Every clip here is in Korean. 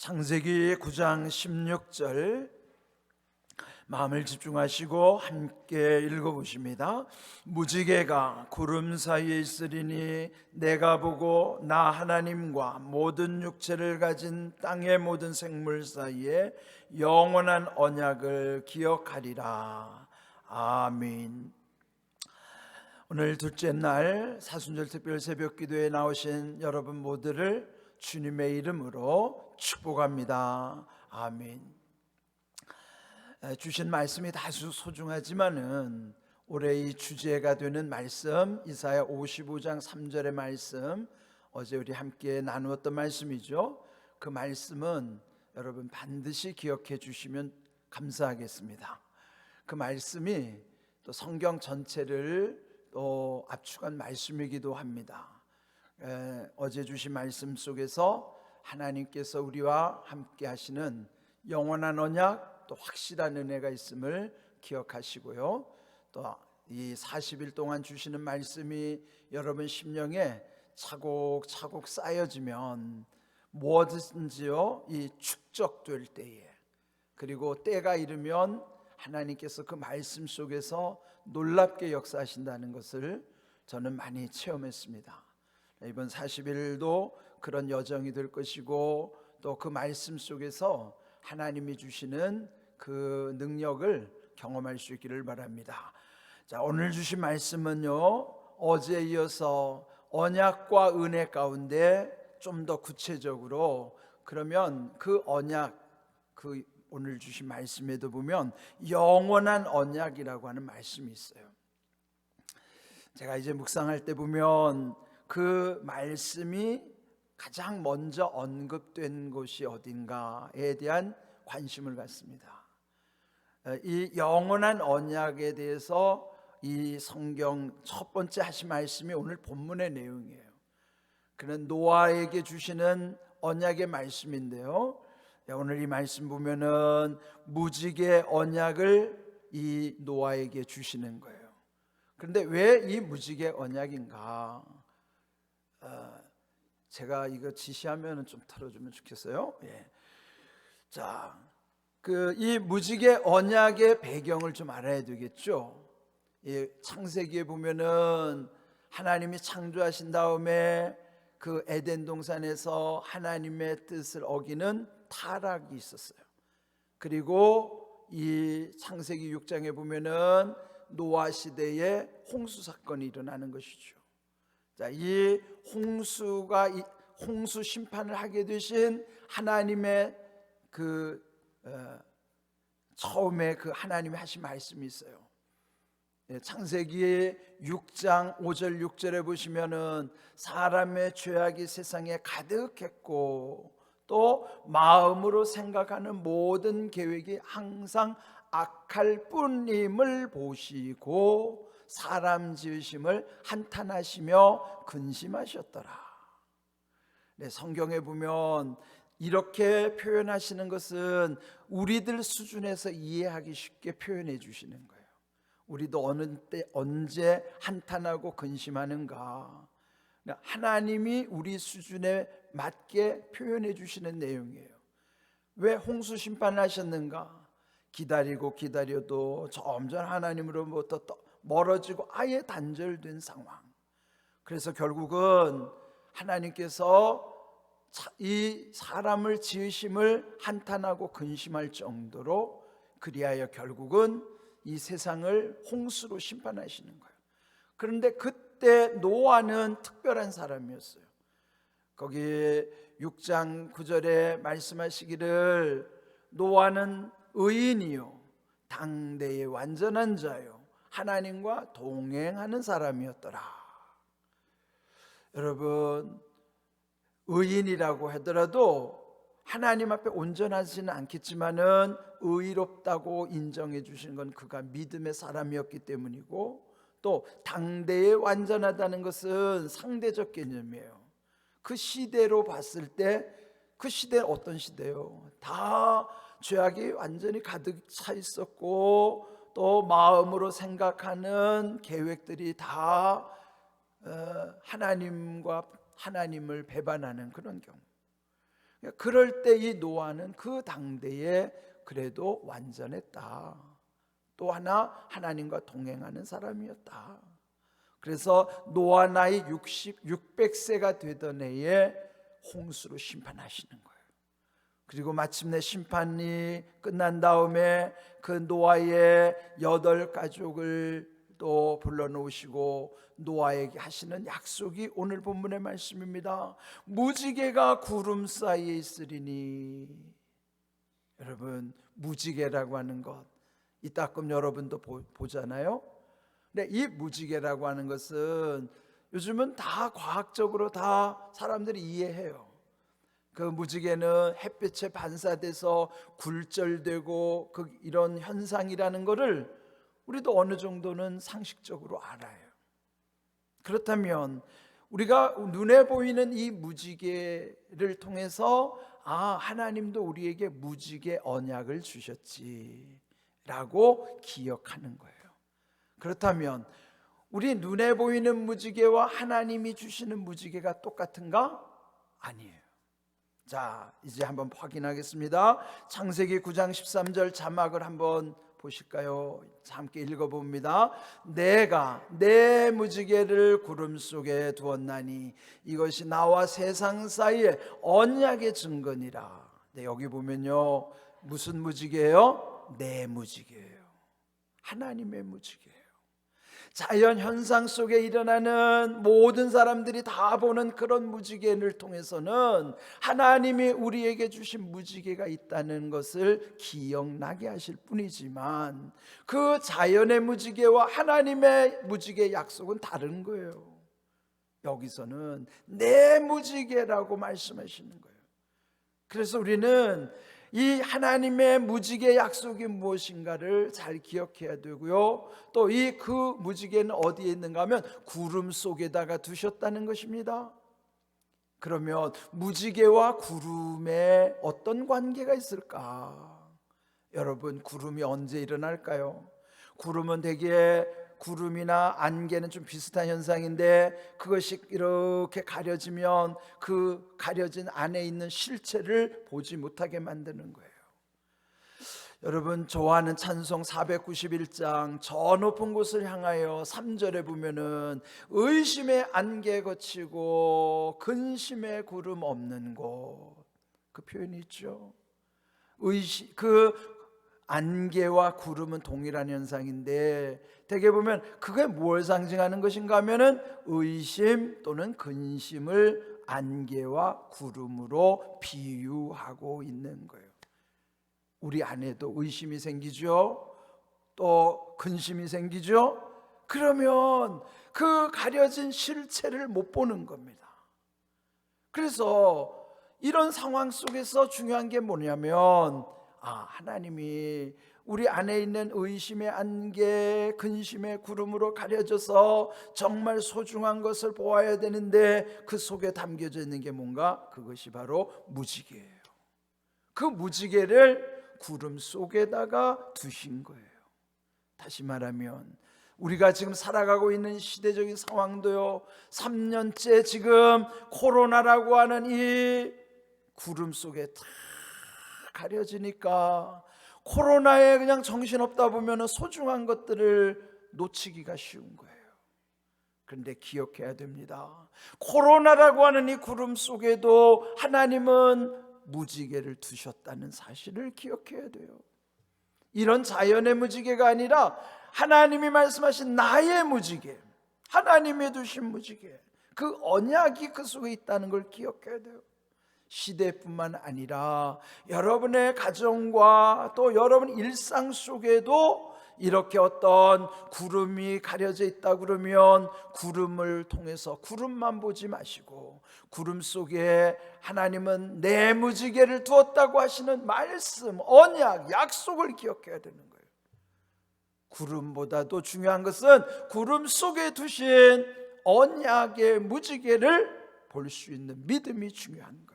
창세기 9장 16절 마음을 집중하시고 함께 읽어보십니다. 무지개가 구름 사이에 있으리니 내가 보고 나 하나님과 모든 육체를 가진 땅의 모든 생물 사이에 영원한 언약을 기억하리라. 아멘. 오늘 둘째 날 사순절 특별 새벽 기도에 나오신 여러분 모두를 주님의 이름으로 축복합니다. 아멘. 주신 말씀이 다소 소중하지만은 올해 이 주제가 되는 말씀, 이사야 55장 3절의 말씀, 어제 우리 함께 나누었던 말씀이죠. 그 말씀은 여러분 반드시 기억해 주시면 감사하겠습니다. 그 말씀이 또 성경 전체를 또 압축한 말씀이기도 합니다. 어제 주신 말씀 속에서 하나님께서 우리와 함께 하시는 영원한 언약, 또 확실한 은혜가 있음을 기억하시고요, 또 이 40일 동안 주시는 말씀이 여러분 심령에 차곡차곡 쌓여지면 무엇인지요 이 축적될 때에, 그리고 때가 이르면 하나님께서 그 말씀 속에서 놀랍게 역사하신다는 것을 저는 많이 체험했습니다. 이번 40일도 그런 여정이 될 것이고, 또 그 말씀 속에서 하나님이 주시는 그 능력을 경험할 수 있기를 바랍니다. 자, 오늘 주신 말씀은요, 어제에 이어서 언약과 은혜 가운데 좀 더 구체적으로, 그러면 그 언약, 그 오늘 주신 말씀에도 보면 영원한 언약이라고 하는 말씀이 있어요. 제가 이제 묵상할 때 보면 그 말씀이 가장 먼저 언급된 곳이 어딘가에 대한 관심을 갖습니다. 이 영원한 언약에 대해서 이 성경 첫 번째 하신 말씀이 오늘 본문의 내용이에요. 그는 노아에게 주시는 언약의 말씀인데요, 오늘 이 말씀 보면은 무지개 언약을 이 노아에게 주시는 거예요. 그런데 왜 이 무지개 언약인가? 제가 이거 지시하면 좀 털어주면 좋겠어요. 예. 자, 이 무지개 언약의 배경을 좀 알아야 되겠죠. 창세기에 보면은 하나님이 창조하신 다음에 그 에덴 동산에서 하나님의 뜻을 어기는 타락이 있었어요. 그리고 이 창세기 6장에 보면은 노아 시대에 홍수 사건이 일어나는 것이죠. 자, 이 홍수 심판을 하게 되신 하나님의 처음에 그 하나님이 하신 말씀이 있어요. 창세기 6장 5절 6절에 보시면은 사람의 죄악이 세상에 가득했고, 또 마음으로 생각하는 모든 계획이 항상 악할 뿐임을 보시고 사람 지으심을 한탄하시며 근심하셨더라. 네, 성경에 보면 이렇게 표현하시는 것은 우리들 수준에서 이해하기 쉽게 표현해 주시는 거예요. 우리도 어느 때 언제 한탄하고 근심하는가, 하나님이 우리 수준에 맞게 표현해 주시는 내용이에요. 왜 홍수 심판을 하셨는가? 기다리고 기다려도 점점 하나님으로부터 멀어지고 아예 단절된 상황. 그래서 결국은 하나님께서 이 사람을 지으심을 한탄하고 근심할 정도로, 그리하여 결국은 이 세상을 홍수로 심판하시는 거예요. 그런데 그때 노아는 특별한 사람이었어요. 거기 6장 9절에 말씀하시기를 노아는 의인이요 당대의 완전한 자요 하나님과 동행하는 사람이었더라. 여러분, 의인이라고 하더라도 하나님 앞에 온전하지는 않겠지만은 의롭다고 인정해 주신 건 그가 믿음의 사람이었기 때문이고, 또 당대에 완전하다는 것은 상대적 개념이에요. 그 시대로 봤을 때 그 시대는 어떤 시대요? 다 죄악이 완전히 가득 차 있었고, 또 마음으로 생각하는 계획들이 다 하나님을 배반하는 그런 경우. 그럴 때 이 노아는 그 당대에 그래도 완전했다. 또 하나 하나님과 동행하는 사람이었다. 그래서 노아 나이 600세가 되던 해에 홍수로 심판하시는 거예요. 그리고 마침내 심판이 끝난 다음에 그 노아의 8가족을 또 불러놓으시고 노아에게 하시는 약속이 오늘 본문의 말씀입니다. 무지개가 구름 사이에 있으리니. 여러분, 무지개라고 하는 것 이따금 여러분도 보잖아요. 근데 이 무지개라고 하는 것은 요즘은 다 과학적으로 다 사람들이 이해해요. 그 무지개는 햇빛에 반사돼서 굴절되고 이런 현상이라는 것을 우리도 어느 정도는 상식적으로 알아요. 그렇다면 우리가 눈에 보이는 이 무지개를 통해서 하나님도 우리에게 무지개 언약을 주셨지라고 기억하는 거예요. 그렇다면 우리 눈에 보이는 무지개와 하나님이 주시는 무지개가 똑같은가? 아니에요. 자, 이제 한번 확인하겠습니다. 창세기 9장 13절 자막을 한번 보실까요? 함께 읽어봅니다. 내가 내 무지개를 구름 속에 두었나니 이것이 나와 세상 사이에 언약의 증거니라. 네, 여기 보면요, 무슨 무지개예요? 내 무지개예요. 하나님의 무지개예요. 자연 현상 속에 일어나는 모든 사람들이 다 보는 그런 무지개를 통해서는 하나님이 우리에게 주신 무지개가 있다는 것을 기억나게 하실 뿐이지만 그 자연의 무지개와 하나님의 무지개 약속은 다른 거예요. 여기서는 내 무지개라고 말씀하시는 거예요. 그래서 우리는 이 하나님의 무지개 약속이 무엇인가를 잘 기억해야 되고요. 또 이 그 무지개는 어디에 있는가 하면 구름 속에다가 두셨다는 것입니다. 그러면 무지개와 구름에 어떤 관계가 있을까? 여러분, 구름이 언제 일어날까요? 구름은 대개 구름이나 안개는 좀 비슷한 현상인데 그것이 이렇게 가려지면 그 가려진 안에 있는 실체를 보지 못하게 만드는 거예요. 여러분, 좋아하는 찬송 491장 저 높은 곳을 향하여 3절에 보면은 의심의 안개 거치고 근심의 구름 없는 곳, 그 표현이 있죠. 그 안개와 구름은 동일한 현상인데 대개 보면 그게 뭘 상징하는 것인가 하면은 의심 또는 근심을 안개와 구름으로 비유하고 있는 거예요. 우리 안에도 의심이 생기죠. 또 근심이 생기죠. 그러면 그 가려진 실체를 못 보는 겁니다. 그래서 이런 상황 속에서 중요한 게 뭐냐면 하나님이 우리 안에 있는 의심의 안개, 근심의 구름으로 가려져서 정말 소중한 것을 보아야 되는데 그 속에 담겨져 있는 게 뭔가? 그것이 바로 무지개예요. 그 무지개를 구름 속에다가 두신 거예요. 다시 말하면 우리가 지금 살아가고 있는 시대적인 상황도요, 3년째 지금 코로나라고 하는 이 구름 속에 다 가려지니까 코로나에 그냥 정신없다 보면 소중한 것들을 놓치기가 쉬운 거예요. 그런데 기억해야 됩니다. 코로나라고 하는 이 구름 속에도 하나님은 무지개를 두셨다는 사실을 기억해야 돼요. 이런 자연의 무지개가 아니라 하나님이 말씀하신 나의 무지개, 하나님이 두신 무지개, 그 언약이 그 속에 있다는 걸 기억해야 돼요. 시대뿐만 아니라 여러분의 가정과 또 여러분 일상 속에도 이렇게 어떤 구름이 가려져 있다 그러면 구름을 통해서 구름만 보지 마시고 구름 속에 하나님은 내 무지개를 두었다고 하시는 말씀, 언약, 약속을 기억해야 되는 거예요. 구름보다도 중요한 것은 구름 속에 두신 언약의 무지개를 볼 수 있는 믿음이 중요한 거예요.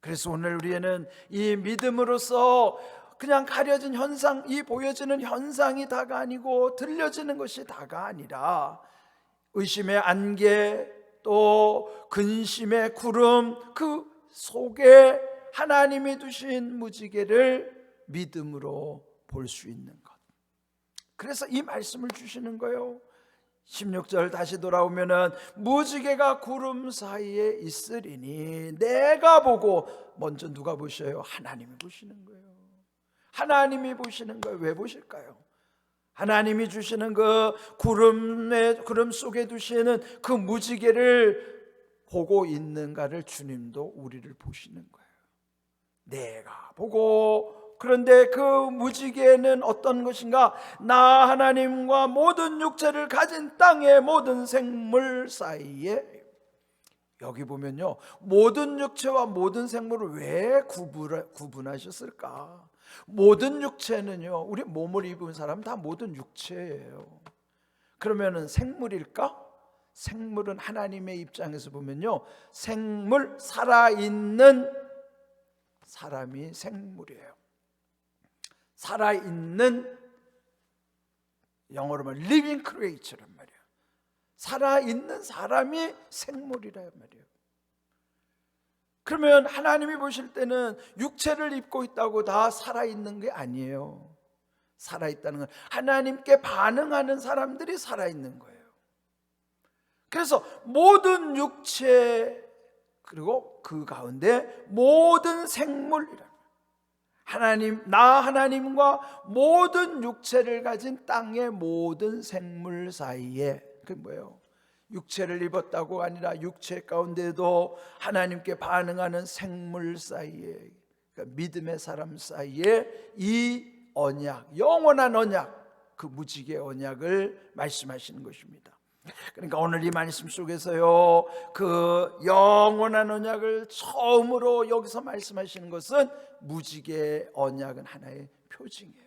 그래서 오늘 우리는 이 믿음으로서 그냥 가려진 현상, 이 보여지는 현상이 다가 아니고 들려지는 것이 다가 아니라 의심의 안개 또 근심의 구름, 그 속에 하나님이 두신 무지개를 믿음으로 볼 수 있는 것. 그래서 이 말씀을 주시는 거예요. 16절 다시 돌아오면은 무지개가 구름 사이에 있으리니 내가 보고, 먼저 누가 보셔요? 하나님이 보시는 거예요. 하나님이 보시는 거예요. 왜 보실까요? 하나님이 주시는 그 구름 속에 두시는 그 무지개를 보고 있는가를 주님도 우리를 보시는 거예요. 내가 보고, 그런데 그 무지개는 어떤 것인가? 나 하나님과 모든 육체를 가진 땅의 모든 생물 사이에, 여기 보면요, 모든 육체와 모든 생물을 왜 구분하셨을까? 모든 육체는요, 우리 몸을 입은 사람 다 모든 육체예요. 그러면은 생물일까? 생물은 하나님의 입장에서 보면요, 생물, 살아있는 사람이 생물이에요. 살아있는, 영어로 말하면 living creature란 말이에요. 살아있는 사람이 생물이란 말이에요. 그러면 하나님이 보실 때는 육체를 입고 있다고 다 살아있는 게 아니에요. 살아있다는 건 하나님께 반응하는 사람들이 살아있는 거예요. 그래서 모든 육체, 그리고 그 가운데 모든 생물이라, 나 하나님과 모든 육체를 가진 땅의 모든 생물 사이에, 그게 뭐예요? 육체를 입었다고 아니라 육체 가운데도 하나님께 반응하는 생물 사이에, 그러니까 믿음의 사람 사이에 이 언약, 영원한 언약, 그 무지개 언약을 말씀하시는 것입니다. 그러니까 오늘 이 말씀 속에서요, 그 영원한 언약을 처음으로 여기서 말씀하시는 것은 무지개 언약은 하나의 표징이에요.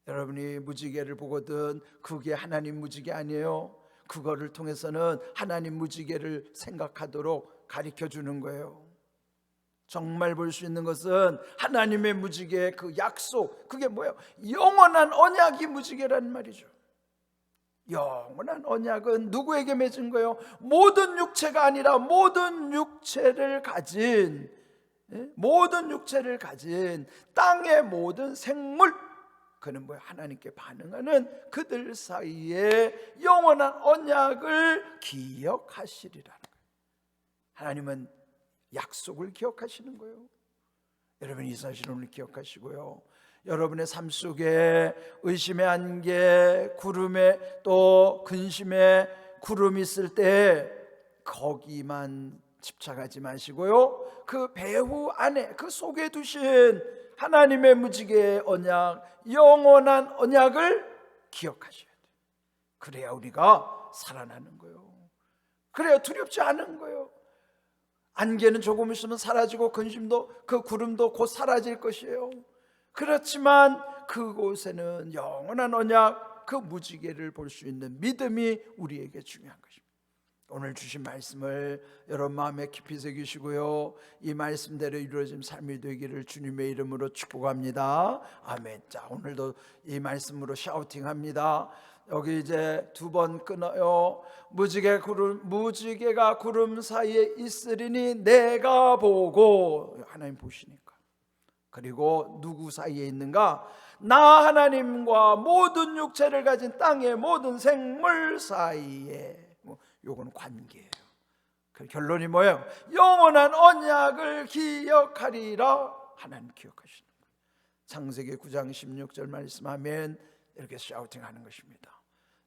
여러분이 무지개를 보거든 그게 하나님 무지개 아니에요. 그거를 통해서는 하나님 무지개를 생각하도록 가르쳐 주는 거예요. 정말 볼 수 있는 것은 하나님의 무지개, 그 약속, 그게 뭐예요? 영원한 언약이 무지개라는 말이죠. 영원한 언약은 누구에게 맺은 거예요? 모든 육체가 아니라 모든 육체를 가진, 모든 육체를 가진 땅의 모든 생물, 그는 뭐예요? 하나님께 반응하는 그들 사이에 영원한 언약을 기억하시리라는 거예요. 하나님은 약속을 기억하시는 거예요. 여러분 이 사실을 오늘 기억하시고요, 여러분의 삶 속에 의심의 안개, 구름에 또 근심의 구름이 있을 때 거기만 집착하지 마시고요, 그 배후 안에, 그 속에 두신 하나님의 무지개의 언약, 영원한 언약을 기억하셔야 돼요. 그래야 우리가 살아나는 거예요. 그래야 두렵지 않은 거예요. 안개는 조금 있으면 사라지고 근심도, 그 구름도 곧 사라질 것이에요. 그렇지만 그곳에는 영원한 언약, 그 무지개를 볼 수 있는 믿음이 우리에게 중요한 것입니다. 오늘 주신 말씀을 여러분 마음에 깊이 새기시고요, 이 말씀대로 이루어진 삶이 되기를 주님의 이름으로 축복합니다. 아멘. 자, 오늘도 이 말씀으로 샤우팅합니다. 여기 이제 두 번 끊어요. 무지개가 구름 사이에 있으리니 내가 보고, 하나님 보시니까. 그리고 누구 사이에 있는가? 나 하나님과 모든 육체를 가진 땅의 모든 생물 사이에. 요건 관계예요. 그 결론이 뭐예요? 영원한 언약을 기억하리라. 하나님 기억하시는 거예요. 창세기 9장 16절 말씀하면 이렇게 샤우팅하는 것입니다.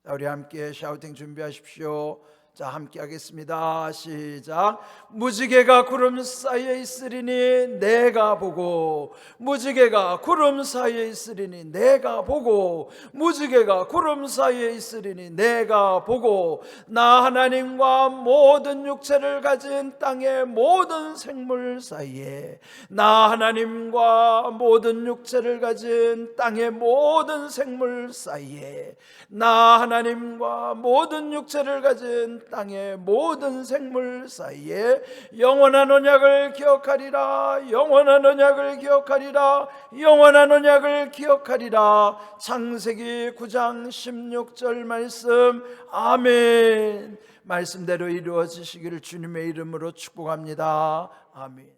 자, 우리 함께 샤우팅 준비하십시오. 자, 함께 하겠습니다. 시작. 무지개가 구름 사이에 있으리니 내가 보고, 무지개가 구름 사이에 있으리니 내가 보고, 무지개가 구름 사이에 있으리니 내가 보고, 나 하나님과 모든 육체를 가진 땅의 모든 생물 사이에, 나 하나님과 모든 육체를 가진 땅의 모든 생물 사이에, 나 하나님과 모든 육체를 가진 땅의 모든 생물 사이에 영원한 언약을 기억하리라. 영원한 언약을 기억하리라. 영원한 언약을 기억하리라. 창세기 9장 16절 말씀. 아멘. 말씀대로 이루어지시기를 주님의 이름으로 축복합니다. 아멘.